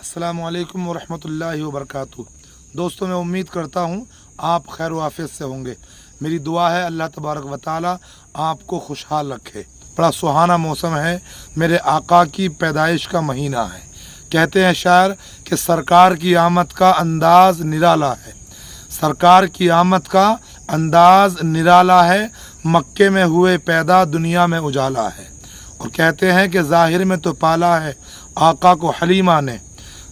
अस्सलामु अलैकुम वरहमतुल्लाहि वबरकातुहू। दोस्तों, मैं उम्मीद करता हूँ आप खैर व आफियत से होंगे। मेरी दुआ है अल्लाह तबारक व तआला आपको खुशहाल रखे। बड़ा सुहाना मौसम है, मेरे आका की पैदाइश का महीना है। कहते हैं शायर कि सरकार की आमद का अंदाज निराला है, सरकार की आमद का अंदाज निराला है, मक्के में हुए पैदा दुनिया में उजाला है। और कहते हैं कि ज़ाहिर में तो पाला है आका को हलीमा ने,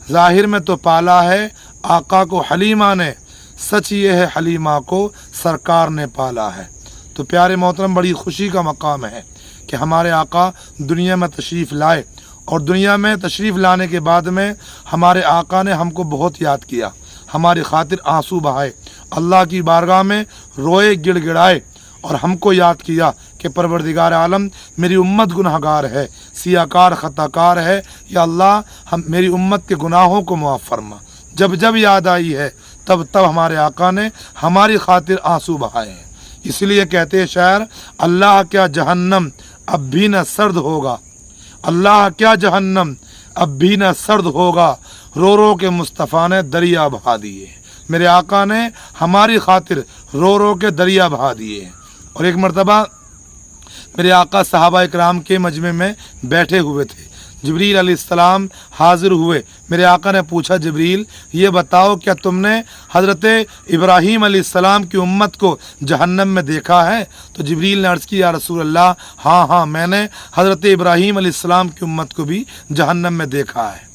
ज़ाहिर में तो पाला है आका को हलीमा ने, सच ये है हलीमा को सरकार ने पाला है। तो प्यारे मोहतरम, बड़ी खुशी का मकाम है कि हमारे आका दुनिया में तशरीफ़ लाए और दुनिया में तशरीफ़ लाने के बाद में हमारे आका ने हमको बहुत याद किया, हमारी खातिर आंसू बहाए, अल्लाह की बारगाह में रोए गिड़गिड़ाए और हमको याद किया कि परवरदिगार आलम मेरी उम्मत गुनहगार है, सियाकार ख़ताकार है, या अल्लाह हम मेरी उम्मत के गुनाहों को मुआफ़ फरमा। जब जब याद आई है तब तब हमारे आका ने हमारी खातिर आंसू बहाए हैं। इसलिए कहते हैं शायर, अल्लाह क्या जहन्नम अब भी न सर्द होगा, अल्लाह क्या जहन्नम अब भी न सर्द होगा, रो रो के मुस्तफ़ा ने दरिया बहा दिए। मेरे आका ने हमारी खातिर रो रो के दरिया बहा दिए। और एक मरतबा मेरे आका सहाबा इकराम के मजमे में बैठे हुए थे, जिब्रील अलैहिस्सलाम हाजिर हुए। मेरे आका ने पूछा, जिब्रील ये बताओ क्या तुमने हज़रत इब्राहीम अलैहिस्सलाम की उम्मत को जहन्नम में देखा है? तो जिब्रील ने अर्ज़ किया, या रसूल अल्लाह, हाँ मैंने हज़रत इब्राहीम अलैहिस्सलाम की उम्मत को भी जहन्नम में देखा है।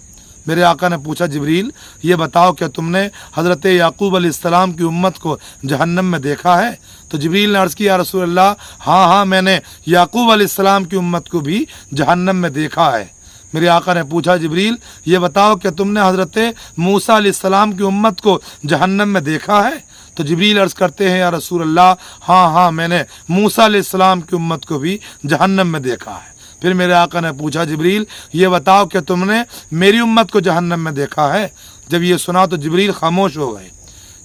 मेरे आका ने पूछा, जिब्रील ये बताओ क्या तुमने हज़रत याकूब अलैहिस्सलाम की उम्मत को जहन्नम में देखा है? तो जिब्रील ने अर्ज़ किया, या रसूल अल्लाह, हाँ मैंने याकूब अलैहिस्सलाम की उम्मत को भी जहन्नम में देखा है। मेरे आका ने पूछा, जिब्रील ये बताओ क्या तुमने हज़रत मूसा अलैहिस्सलाम की उम्मत को जहन्नम में देखा है? तो जिब्रील अर्ज़ करते हैं, या रसूल अल्लाह, हाँ मैंने मूसा अलैहिस्सलाम की उम्मत को भी जहन्नम में देखा है। फिर मेरे आका ने पूछा, जिब्रील ये बताओ क्या तुमने मेरी उम्मत को जहन्नम में देखा है? जब ये सुना तो जिब्रील खामोश हो गए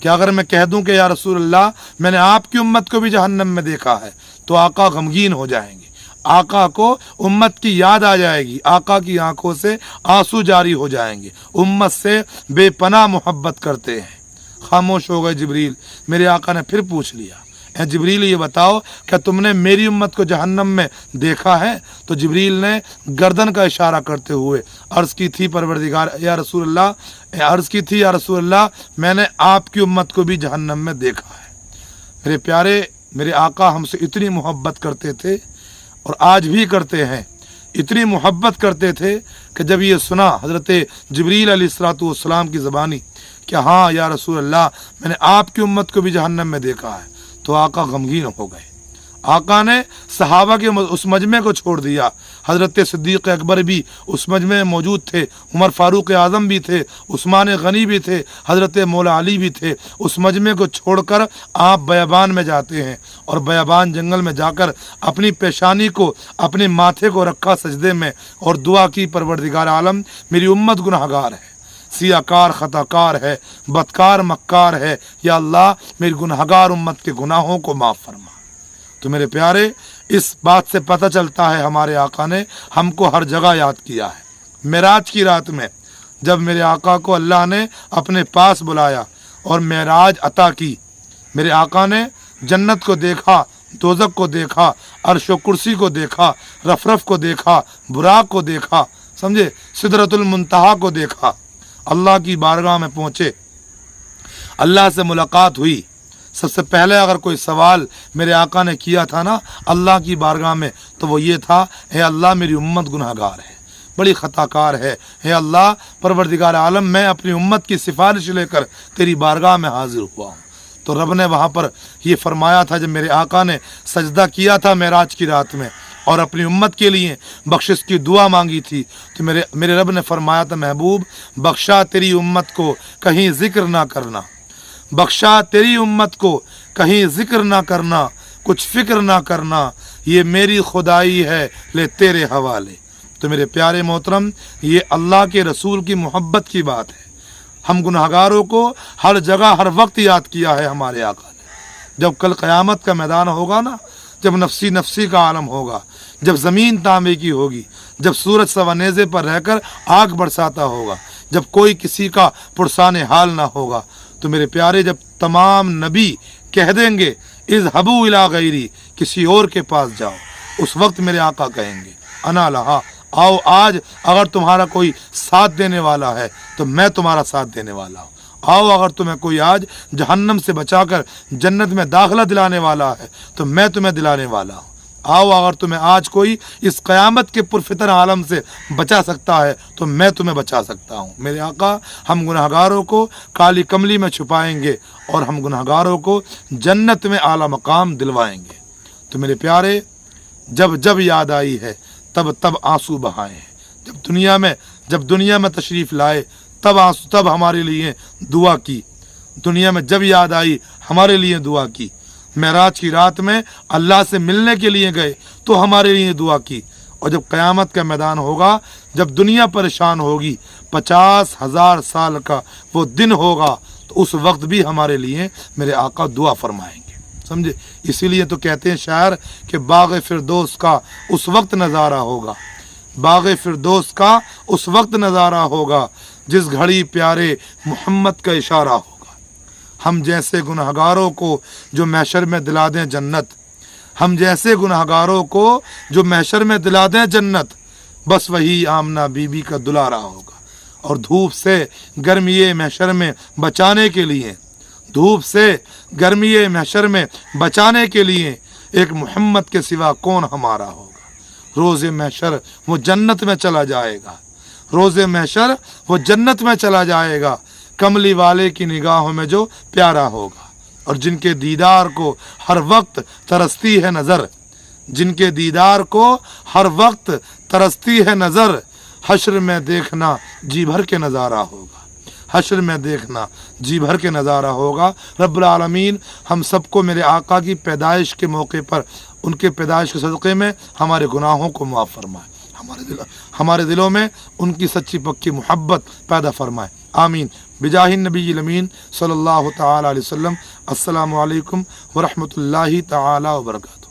कि अगर मैं कह दूं कि या रसूल अल्लाह मैंने आपकी उम्मत को भी जहन्नम में देखा है तो आका गमगीन हो जाएंगे, आका को उम्मत की याद आ जाएगी, आका की आंखों से आंसू जारी हो जाएंगे, उम्मत से बेपनाह मोहब्बत करते हैं। खामोश हो गए जिब्रील। मेरे आका ने फिर पूछ लिया, जिब्रील ये बताओ क्या तुमने मेरी उम्मत को जहन्नम में देखा है? तो जिब्रील ने गर्दन का इशारा करते हुए अर्ज़ की थी, परवरदिगार या रसूल अल्लाह, अर्ज़ की थी, या रसूल अल्लाह मैंने आपकी उम्मत को भी जहन्नम में देखा है। मेरे प्यारे, मेरे आका हमसे इतनी मोहब्बत करते थे और आज भी करते हैं, इतनी मोहब्बत करते थे कि जब ये सुना हज़रत जिब्रील अलैहिस्सलाम की ज़बानी कि हाँ या रसूल अल्लाह मैंने आपकी उम्मत को भी जहन्नम में देखा है, तो आका गमगीन हो गए। आका ने सहाबा के उस मजमे को छोड़ दिया। हज़रत सिद्दीक़ अकबर भी उस मजमे में मौजूद थे, उमर फ़ारूक आज़म भी थे, उस्मान गनी भी थे, हज़रत मौला अली भी थे। उस मजमे को छोड़कर आप बयाबान में जाते हैं और बयाबान जंगल में जाकर अपनी पेशानी को, अपने माथे को रखा सजदे में और दुआ की, परवरदिगार आलम मेरी उम्मत गुनहगार है, सियाकार ख़ताकार है, बदकार मक्कार है, या अल्लाह मेरी गुनहगार उम्मत के गुनाहों को माफ़ फरमा। तो मेरे प्यारे, इस बात से पता चलता है हमारे आका ने हमको हर जगह याद किया है। मेराज की रात में जब मेरे आका को अल्लाह ने अपने पास बुलाया और मेराज अता की, मेरे आका ने जन्नत को देखा, दोज़ख को देखा, अर्श व कुर्सी को देखा, रफ़रफ़ को देखा, बुराक को देखा, समझे, सिदरतुल मुंतहा को देखा, अल्लाह की बारगाह में पहुँचे, अल्लाह से मुलाकात हुई। सबसे पहले अगर कोई सवाल मेरे आका ने किया था ना अल्लाह की बारगाह में, तो वो ये था, हे अल्लाह मेरी उम्मत गुनहगार है, बड़ी ख़ताकार है, हे अल्लाह परवरदिगार आलम मैं अपनी उम्मत की सिफारिश लेकर तेरी बारगाह में हाजिर हुआ हूँ। तो रब ने वहाँ पर ये फरमाया था, जब मेरे आका ने सजदा किया था मेराज की रात में और अपनी उम्मत के लिए बख्शिश की दुआ मांगी थी, तो मेरे रब ने फरमाया था, महबूब बख्शा तेरी उम्मत को कहीं ज़िक्र ना करना, बख्शा तेरी उम्मत को कहीं ज़िक्र ना करना, कुछ फ़िक्र ना करना, ये मेरी खुदाई है ले तेरे हवाले। तो मेरे प्यारे मोहतरम, ये अल्लाह के रसूल की मोहब्बत की बात है। हम गुनहगारों को हर जगह हर वक्त याद किया है हमारे आका ने। जब कल क़यामत का मैदान होगा ना, जब नफसी नफसी का आलम होगा, जब ज़मीन तांबे की होगी, जब सूरज सवानेज़े पर रहकर आग बरसाता होगा, जब कोई किसी का पुरसान हाल ना होगा, तो मेरे प्यारे जब तमाम नबी कह देंगे इज़हबू इला गैरी, किसी और के पास जाओ, उस वक्त मेरे आका कहेंगे अना लहा, आओ आज अगर तुम्हारा कोई साथ देने वाला है तो मैं तुम्हारा साथ देने वाला हूँ। आओ अगर तुम्हें कोई आज जहन्नम से बचाकर जन्नत में दाखिला दिलाने वाला है तो मैं तुम्हें दिलाने वाला हूँ। आओ अगर तुम्हें आज कोई इस क़यामत के पुरफितर आलम से बचा सकता है तो मैं तुम्हें बचा सकता हूँ। मेरे आका हम गुनहगारों को काली कमली में छुपाएंगे और हम गुनहगारों को जन्नत में आला मकाम दिलवाएंगे। तो मेरे प्यारे जब जब याद आई है तब तब आंसू बहाए हैं। जब दुनिया में तशरीफ़ लाए तब हमारे लिए दुआ की। दुनिया में जब याद आई हमारे लिए दुआ की। मेराज की रात में अल्लाह से मिलने के लिए गए तो हमारे लिए दुआ की। और जब क़यामत का मैदान होगा, जब दुनिया परेशान होगी, 50,000 साल का वो दिन होगा, तो उस वक्त भी हमारे लिए मेरे आका दुआ फरमाएंगे। समझे? इसीलिए तो कहते हैं शायर कि बाग़ फिरदौस का उस वक्त नज़ारा होगा, बाग़ फिरदौस का उस वक्त नज़ारा होगा जिस घड़ी प्यारे मोहम्मद का इशारा होगा। हम जैसे गुनहगारों को जो महशर में दिला दें जन्नत, हम जैसे गुनहगारों को जो महशर में दिला दें जन्नत, बस वही आमना बीबी का दुलारा होगा। और धूप से गर्मी महशर में बचाने के लिए, धूप से गर्मी महशर में बचाने के लिए एक मोहम्मद के सिवा कौन हमारा होगा। रोज़े महशर वो जन्नत में चला जाएगा, रोज़े महशर वो जन्नत में चला जाएगा, कमली वाले की निगाहों में जो प्यारा होगा। और जिनके दीदार को हर वक्त तरसती है नज़र, जिनके दीदार को हर वक्त तरसती है नज़र, हश्र में देखना जी भर के नज़ारा होगा, हश्र में देखना जी भर के नज़ारा होगा। रब्बुल आलमीन हम सबको मेरे आका की पैदाइश के मौके पर, उनके पैदाइश के सदक़े में हमारे गुनाहों को माफ़ फरमाए, हमारे दिलों में उनकी सच्ची पक्की मोहब्बत पैदा फरमाए। आमीन। बिजाहिन नबी अमीन सल्लल्लाहु तआला अलैहि वसल्लम। अस्सलामु अलैकुम व रहमतुल्लाहि तआला व बरकातहू।